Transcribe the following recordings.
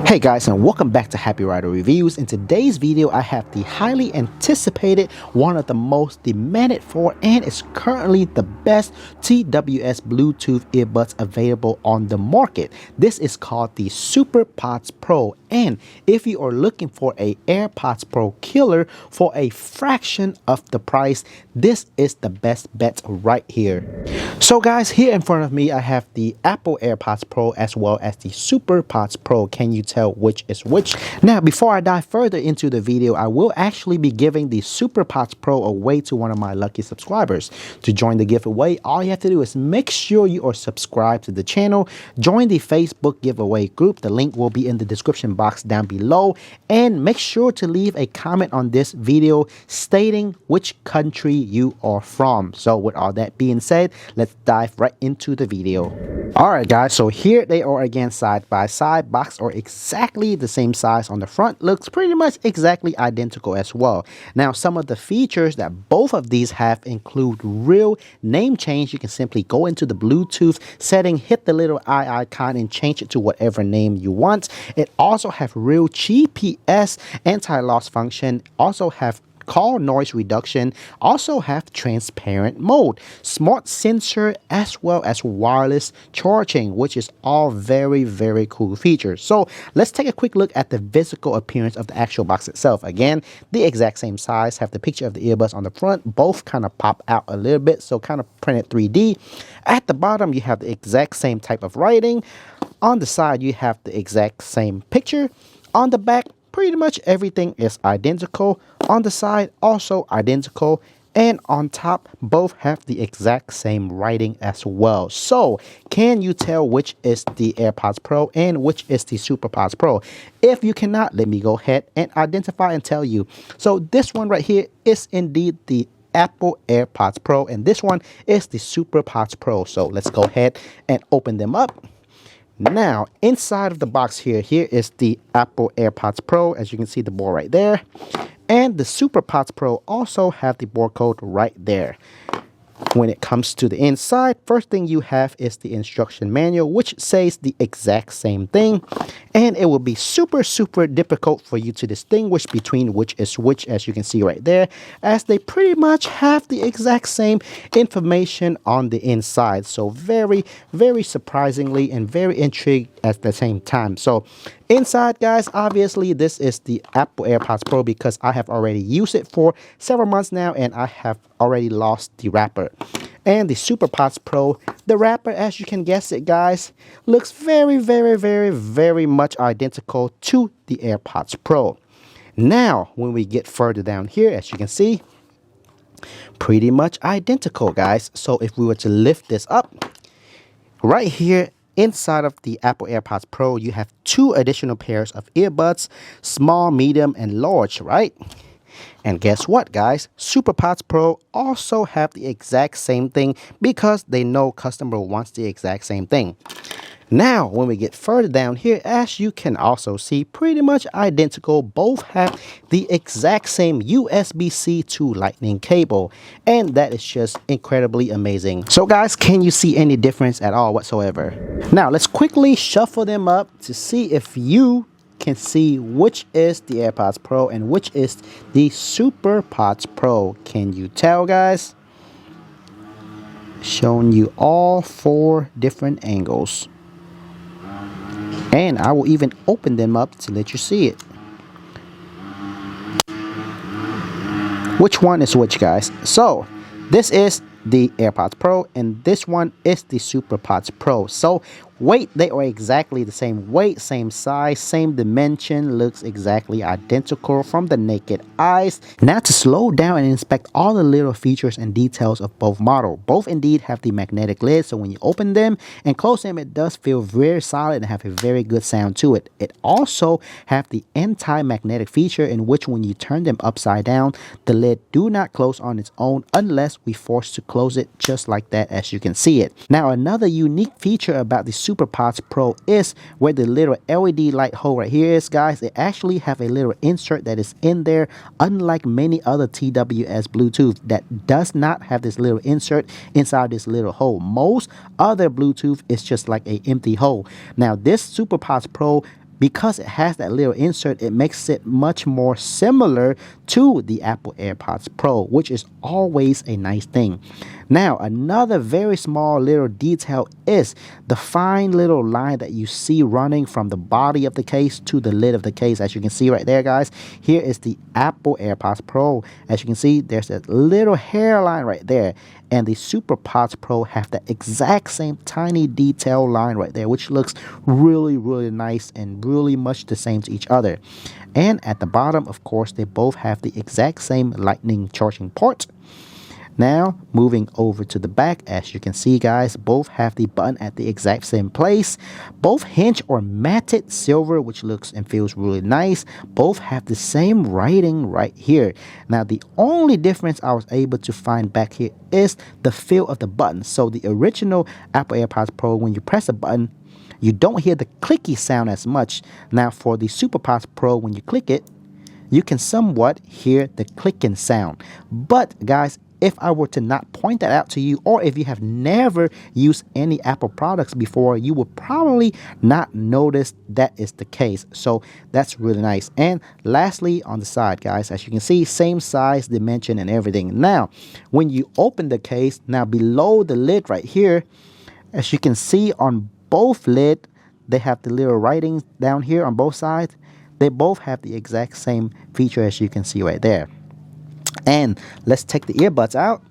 Hey guys, and welcome back to Happy Rider Reviews. In today's video I have the highly anticipated, one of the most demanded for, and is currently the best TWS Bluetooth earbuds available on the market. This is called the SuperPods Pro, and if you are looking for a AirPods Pro killer for a fraction of the price, this is the best bet right here. So guys, here in front of me I have the Apple AirPods Pro as well as the SuperPods Pro. Can you tell which is which? Now, before I dive further into the video, I will actually be giving the SuperPods Pro away to one of my lucky subscribers. To join the giveaway, all you have to do is make sure you are subscribed to the channel, join the Facebook giveaway group, the link will be in the description box down below, and make sure to leave a comment on this video stating which country you are from. So with all that being said, let's dive right into the video. Alright guys, so here they are again side by side. Box are exactly the same size on the front, looks pretty much exactly identical as well. Now, some of the features that both of these have include real name change. You can simply go into the Bluetooth setting, hit the little eye icon, and change it to whatever name you want. It also have real GPS anti-loss function, also have call noise reduction, also have transparent mode, smart sensor, as well as wireless charging, which is all very cool features. So let's take a quick look at the physical appearance of the actual box itself. Again, the exact same size, have the picture of the earbuds on the front, both kind of pop out a little bit, so kind of printed 3D. At the bottom you have the exact same type of writing. On the side you have the exact same picture. On the back, pretty much everything is identical. On the side, also identical. And on top, both have the exact same writing as well. So, can you tell which is the AirPods Pro and which is the SuperPods Pro? If you cannot, let me go ahead and identify and tell you. So, this one right here is indeed the Apple AirPods Pro, and this one is the SuperPods Pro. So, let's go ahead and open them up. Now, inside of the box here is the Apple AirPods Pro. As you can see, the board right there. And the SuperPods Pro also have the barcode right there. When it comes to the inside, first thing you have is the instruction manual, which says the exact same thing. And it will be super difficult for you to distinguish between which is which, as you can see right there, as they pretty much have the exact same information on the inside. So very surprisingly and very intrigued at the same time. So inside, guys, obviously this is the Apple AirPods Pro because I have already used it for several months now and I have already lost the wrapper. And the SuperPods Pro, the wrapper, as you can guess it, guys, looks very much identical to the AirPods Pro. Now, when we get further down here, as you can see, pretty much identical, guys. So if we were to lift this up, right here, inside of the Apple AirPods Pro, you have two additional pairs of earbuds, small, medium, and large, right? And guess what, guys? SuperPods Pro also have the exact same thing because they know customer wants the exact same thing. Now, when we get further down here, as you can also see, pretty much identical. Both have the exact same USB-C to Lightning cable, and that is just incredibly amazing. So guys, can you see any difference at all whatsoever? Now, let's quickly shuffle them up to see if you can see which is the AirPods Pro and which is the SuperPods Pro. Can you tell, guys? Showing you all four different angles. And I will even open them up to let you see it. Which one is which, guys? So, this is the AirPods Pro and this one is the SuperPods Pro. So weight, they are exactly the same weight, same size, same dimension, looks exactly identical from the naked eyes. Now, to slow down and inspect all the little features and details of both models. Both indeed have the magnetic lid, so when you open them and close them, it does feel very solid and have a very good sound to it. It also have the anti-magnetic feature, in which when you turn them upside down, the lid do not close on its own unless we force to close it, just like that, as you can see it. Now, another unique feature about the SuperPods Pro is where the little LED light hole right here is, guys. They actually have a little insert that is in there, unlike many other TWS Bluetooth that does not have this little insert inside this little hole. Most other Bluetooth is just like an empty hole. Now, this SuperPods Pro because it has that little insert, it makes it much more similar to the Apple AirPods Pro, which is always a nice thing. Now, another very small little detail is the fine little line that you see running from the body of the case to the lid of the case. As you can see right there, guys, here is the Apple AirPods Pro. As you can see, there's a little hairline right there. And the SuperPods Pro have the exact same tiny detail line right there, which looks really, really nice and really much the same to each other. And at the bottom, of course, they both have the exact same lightning charging port. Now, moving over to the back, as you can see, guys, both have the button at the exact same place. Both hinge or matted silver, which looks and feels really nice. Both have the same writing right here. Now, the only difference I was able to find back here is the feel of the button. So the original Apple AirPods Pro, when you press a button, you don't hear the clicky sound as much. Now, for the SuperPods Pro, when you click it, you can somewhat hear the clicking sound. But, guys, if I were to not point that out to you, or if you have never used any Apple products before, you would probably not notice that is the case. So that's really nice. And lastly, on the side, guys, as you can see, same size, dimension, and everything. Now, when you open the case, now below the lid right here, as you can see on both lid, they have the little writings down here on both sides. They both have the exact same feature as you can see right there. And let's take the earbuds out.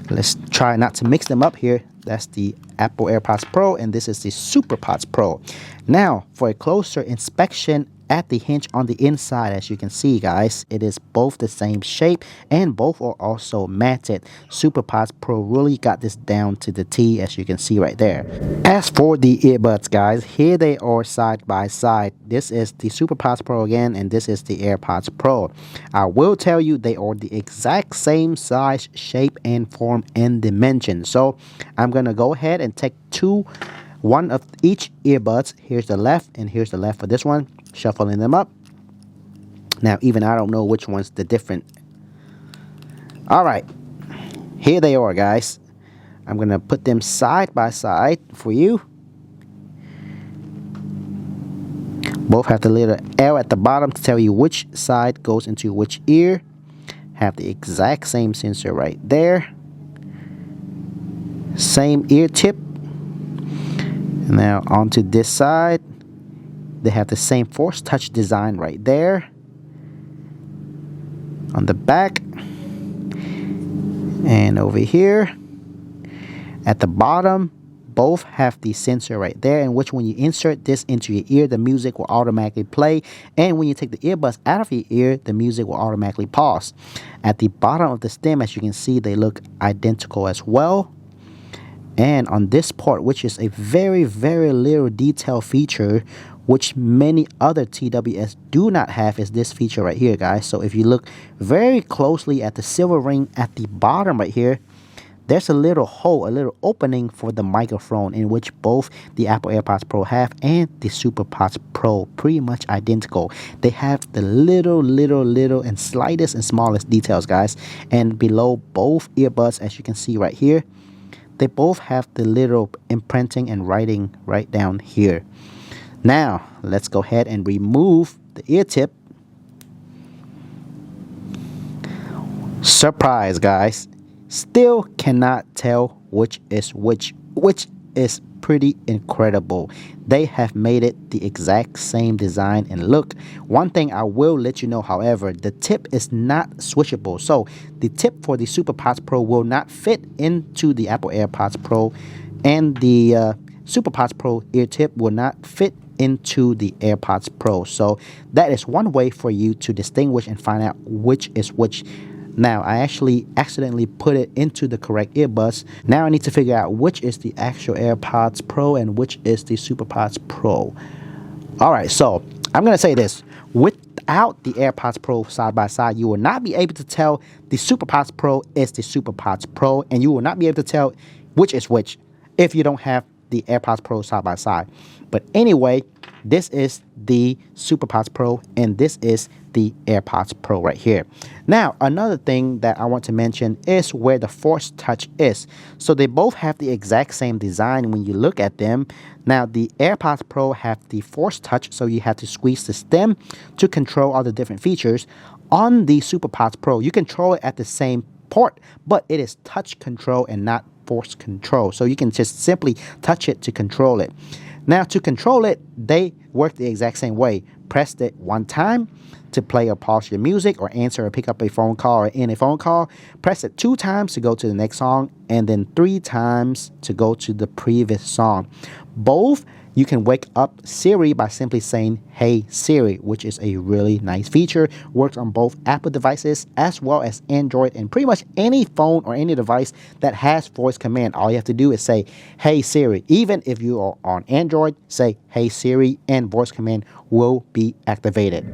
Let's try not to mix them up here. That's the Apple AirPods Pro, and this is the SuperPods Pro. Now, for a closer inspection at the hinge on the inside, as you can see, guys, it is both the same shape and both are also matted. SuperPods Pro really got this down to the T, as you can see right there. As for the earbuds, guys, here they are side by side. This is the SuperPods Pro again, and this is the AirPods Pro. I will tell you they are the exact same size, shape, and form and dimension. So I'm gonna go ahead and take one of each earbuds. Here's the left and here's the left for this one. Shuffling them up. Now, even I don't know which one's the different. All right, here they are, guys. I'm gonna put them side by side for you. Both have the little L at the bottom to tell you which side goes into which ear. Have the exact same sensor right there. Same ear tip. Now onto this side. They have the same Force Touch design right there. On the back. And over here. At the bottom, both have the sensor right there, in which when you insert this into your ear, the music will automatically play. And when you take the earbuds out of your ear, the music will automatically pause. At the bottom of the stem, as you can see, they look identical as well. And on this part, which is a very, very little detail feature, which many other TWS do not have, is this feature right here, guys. So if you look very closely at the silver ring at the bottom right here, there's a little hole, a little opening for the microphone, in which both the Apple AirPods Pro have and the SuperPods Pro pretty much identical. They have the little and slightest and smallest details, guys. And below both earbuds, as you can see right here, they both have the little imprinting and writing right down here. Now, let's go ahead and remove the ear tip. Surprise, guys. Still cannot tell which is which is pretty incredible. They have made it the exact same design and look. One thing I will let you know, however, the tip is not switchable. So the tip for the SuperPods Pro will not fit into the Apple AirPods Pro, and the SuperPods Pro ear tip will not fit into the AirPods Pro. So that is one way for you to distinguish and find out which is which. Now, I actually accidentally put it into the correct earbuds. Now I need to figure out which is the actual AirPods Pro and which is the SuperPods Pro. Alright, so I'm going to say this. Without the AirPods Pro side by side, you will not be able to tell the SuperPods Pro is the SuperPods Pro, and you will not be able to tell which is which if you don't have the AirPods Pro side by side. But anyway, this is the SuperPods Pro and this is the AirPods Pro right here. Now, another thing that I want to mention is where the Force Touch is. So they both have the exact same design when you look at them. Now, the AirPods Pro have the Force Touch, so you have to squeeze the stem to control all the different features. On the SuperPods Pro, you control it at the same port, but it is touch control and not force control. So you can just simply touch it to control it. Now, to control it, they work the exact same way. Press it one time to play or pause your music or answer or pick up a phone call or end a phone call. Press it 2 times to go to the next song and then 3 times to go to the previous song. Both you can wake up Siri by simply saying, "Hey Siri," which is a really nice feature. Works on both Apple devices as well as Android and pretty much any phone or any device that has voice command. All you have to do is say, "Hey Siri." Even if you are on Android, say, "Hey Siri," and voice command will be activated.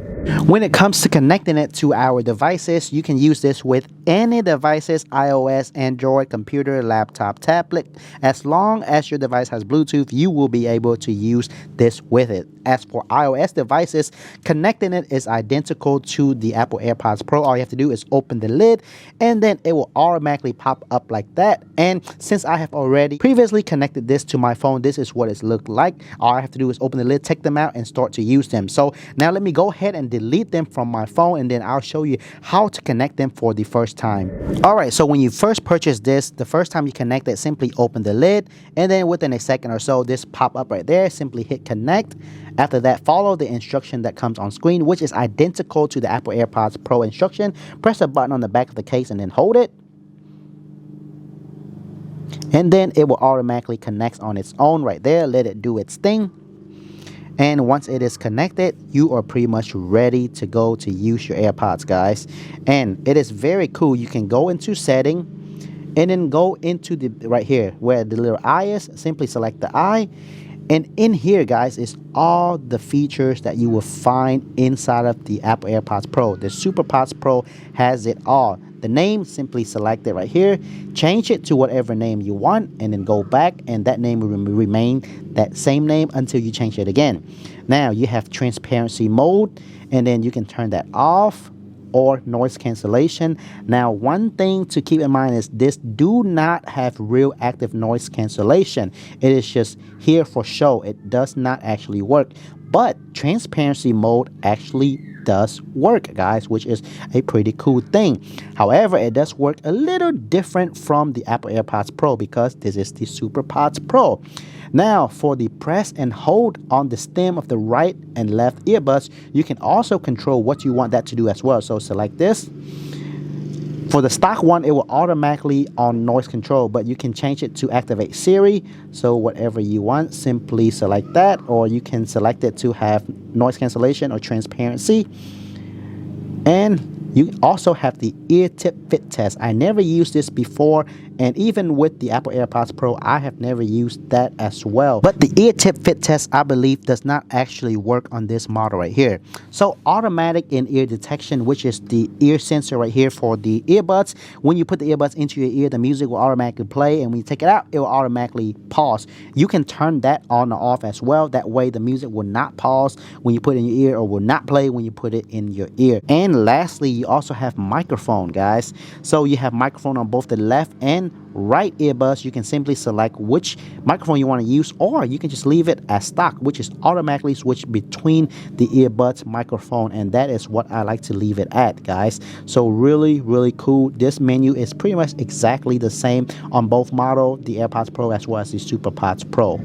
When it comes to connecting it to our devices, you can use this with any devices, iOS, Android, computer, laptop, tablet. As long as your device has Bluetooth, you will be able to use this with it. As for iOS devices, connecting it is identical to the Apple AirPods Pro. All you have to do is open the lid and then it will automatically pop up like that. And since I have already previously connected this to my phone, this is what it's looked like. All I have to do is open the lid, take them out, and start to use them. So now let me go ahead and delete them from my phone and then I'll show you how to connect them for the first time. Alright, so when you first purchase this, the first time you connect it, simply open the lid and then within a second or so, this pop up right there, simply hit connect. After that, follow the instruction that comes on screen, which is identical to the Apple AirPods Pro instruction. Press a button on the back of the case and then hold it. And then it will automatically connect on its own right there. Let it do its thing. And once it is connected, you are pretty much ready to go to use your AirPods, guys. And it is very cool. You can go into setting and then go into the right here where the little eye is. Simply select the eye. And in here, guys, is all the features that you will find inside of the Apple AirPods Pro. The SuperPods Pro has it all. The name, simply select it right here. Change it to whatever name you want and then go back and that name will remain that same name until you change it again. Now, you have transparency mode and then you can turn that off, or noise cancellation. Now, one thing to keep in mind is this do not have real active noise cancellation. It is just here for show. It does not actually work. But transparency mode actually does work, guys, which is a pretty cool thing. However, it does work a little different from the Apple AirPods Pro because this is the SuperPods Pro. Now, for the press and hold on the stem of the right and left earbuds, you can also control what you want that to do as well. So select this. For the stock one, it will automatically on noise control, but you can change it to activate Siri. So whatever you want, simply select that, or you can select it to have noise cancellation or transparency. And you also have the ear tip fit test. I never used this before, and even with the Apple AirPods Pro, I have never used that as well. But the ear tip fit test, I believe, does not actually work on this model right here. So automatic in-ear detection, which is the ear sensor right here for the earbuds. When you put the earbuds into your ear, the music will automatically play, and when you take it out, it will automatically pause. You can turn that on or off as well. That way, the music will not pause when you put it in your ear or will not play when you put it in your ear. And lastly, you also have microphone, guys. So you have microphone on both the left and right earbuds. You can simply select which microphone you want to use, or you can just leave it as stock, which is automatically switch between the earbuds microphone, and that is what I like to leave it at, guys. So really cool. This menu is pretty much exactly the same on both model, the AirPods Pro as well as the SuperPods Pro.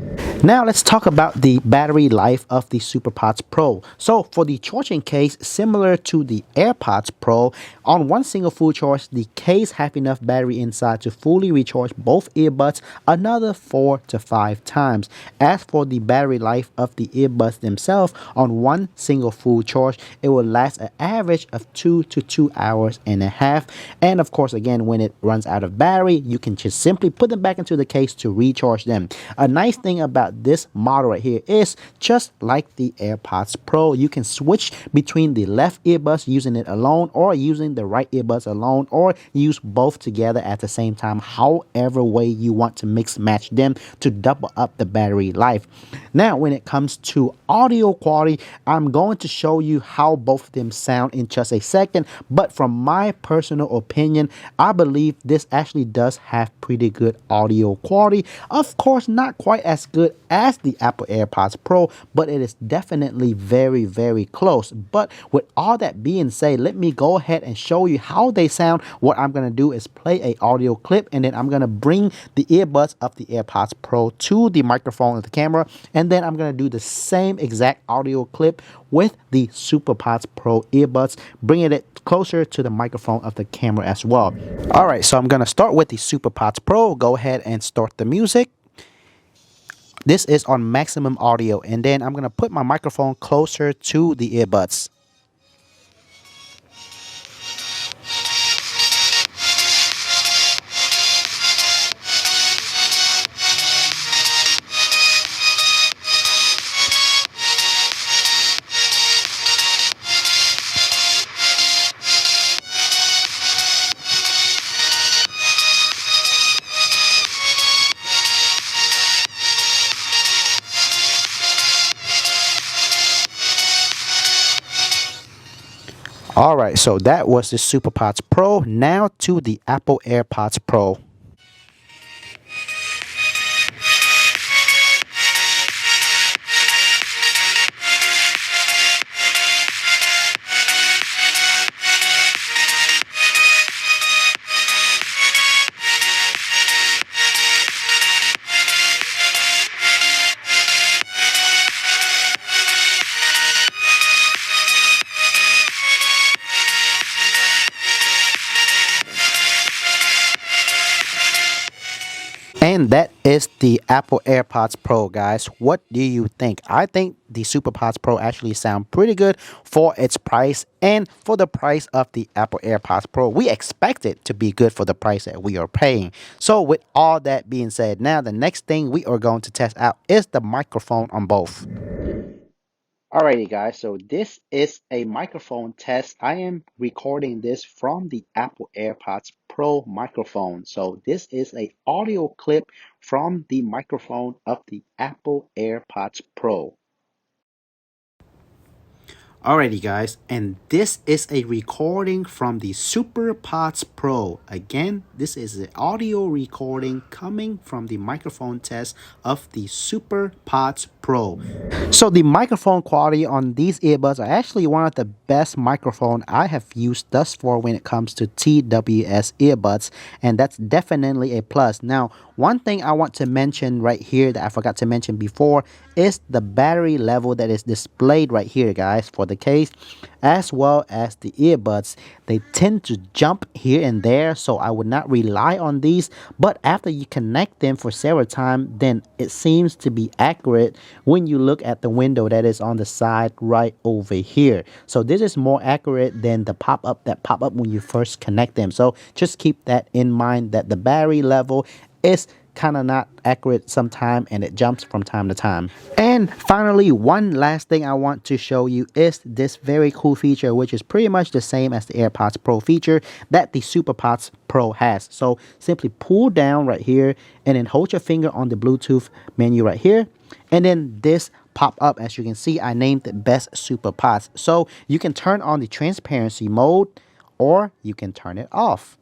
Now let's talk about the battery life of the SuperPods Pro. So for the charging case, similar to the AirPods Pro, on one single full charge, the case have enough battery inside to fully recharge both earbuds another 4 to 5 times. As for the battery life of the earbuds themselves, on one single full charge, it will last an average of 2 to 2 hours and a half. And of course, again, when it runs out of battery, you can just simply put them back into the case to recharge them. A nice thing about this model right here is just like the AirPods Pro, you can switch between the left earbuds using it alone or using the right earbuds alone, or use both together at the same time, however way you want to mix match them to double up the battery life. Now when it comes to audio quality, I'm going to show you how both of them sound in just a second, but from my personal opinion, I believe this actually does have pretty good audio quality. Of course, not quite as good as the Apple AirPods Pro, but it is definitely very close. But with all that being said, let me go ahead and show you how they sound. What I'm going to do is play a audio clip, and then I'm going to bring the earbuds of the AirPods Pro to the microphone of the camera, and then I'm going to do the same exact audio clip with the SuperPods Pro earbuds, bringing it closer to the microphone of the camera as well. Alright, so I'm going to start with the SuperPods Pro. Go ahead and start the music. This is on maximum audio, and then I'm going to put my microphone closer to the earbuds. Alright, so that was the SuperPods Pro. Now to the Apple AirPods Pro. And that is the Apple AirPods Pro, guys. What do you think? I think the SuperPods Pro actually sound pretty good for its price and for the price of the Apple AirPods Pro. We expect it to be good for the price that we are paying. So with all that being said, now the next thing we are going to test out is the microphone on both. Alrighty guys, so this is a microphone test. I am recording this from the Apple AirPods Pro microphone. So this is an audio clip from the microphone of the Apple AirPods Pro. Alrighty guys, and this is a recording from the SuperPods Pro. Again, this is an audio recording coming from the microphone test of the SuperPods Pro. So the microphone quality on these earbuds are actually one of the best microphone I have used thus far when it comes to TWS earbuds, and that's definitely a plus. Now, one thing I want to mention right here that I forgot to mention before is the battery level that is displayed right here, guys, for the case, as well as the earbuds. They tend to jump here and there, so I would not rely on these, but after you connect them for several times, then it seems to be accurate when you look at the window that is on the side right over here. So this is more accurate than the pop-up that pop up when you first connect them. So just keep that in mind, that the battery level is kind of not accurate sometime, and it jumps from time to time. And finally, one last thing I want to show you is this very cool feature, which is pretty much the same as the AirPods Pro feature that the SuperPods Pro has. So simply pull down right here and then hold your finger on the Bluetooth menu right here, and then this pop up. As you can see, I named it Best SuperPods. So you can turn on the transparency mode, or you can turn it off.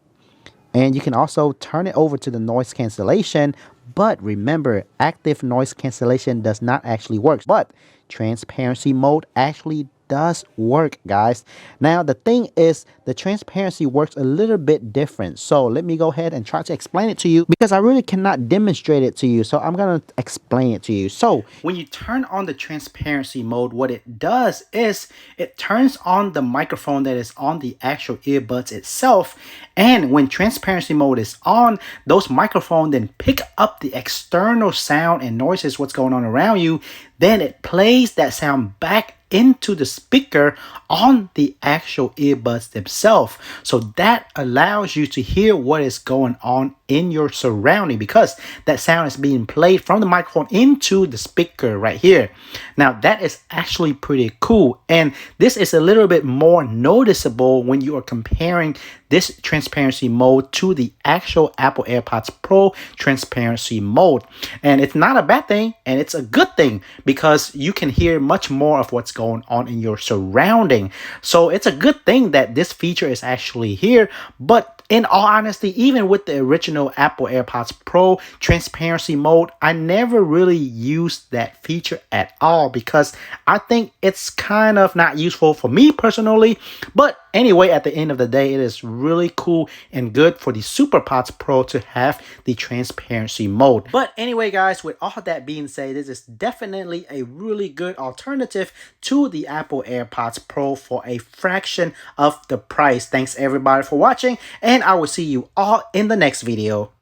And you can also turn it over to the noise cancellation, but remember, active noise cancellation does not actually work, but transparency mode actually does work, guys. Now the thing is, the transparency works a little bit different, so let me go ahead and try to explain it to you, because I really cannot demonstrate it to you, so I'm gonna explain it to you. So when you turn on the transparency mode, what it does is it turns on the microphone that is on the actual earbuds itself, and when transparency mode is on, those microphones then pick up the external sound and noises, what's going on around you, then it plays that sound back into the speaker on the actual earbuds themselves. So that allows you to hear what is going on in your surrounding, because that sound is being played from the microphone into the speaker right here. Now that is actually pretty cool, and this is a little bit more noticeable when you are comparing this transparency mode to the actual Apple AirPods Pro transparency mode. And it's not a bad thing, and it's a good thing because you can hear much more of what's going on in your surrounding. So it's a good thing that this feature is actually here. But in all honesty, even with the original Apple AirPods Pro transparency mode, I never really used that feature at all because I think it's kind of not useful for me personally. But anyway, at the end of the day, it is really cool and good for the SuperPods Pro to have the transparency mode. But anyway, guys, with all that being said, this is definitely a really good alternative to the Apple AirPods Pro for a fraction of the price. Thanks everybody for watching, and I will see you all in the next video.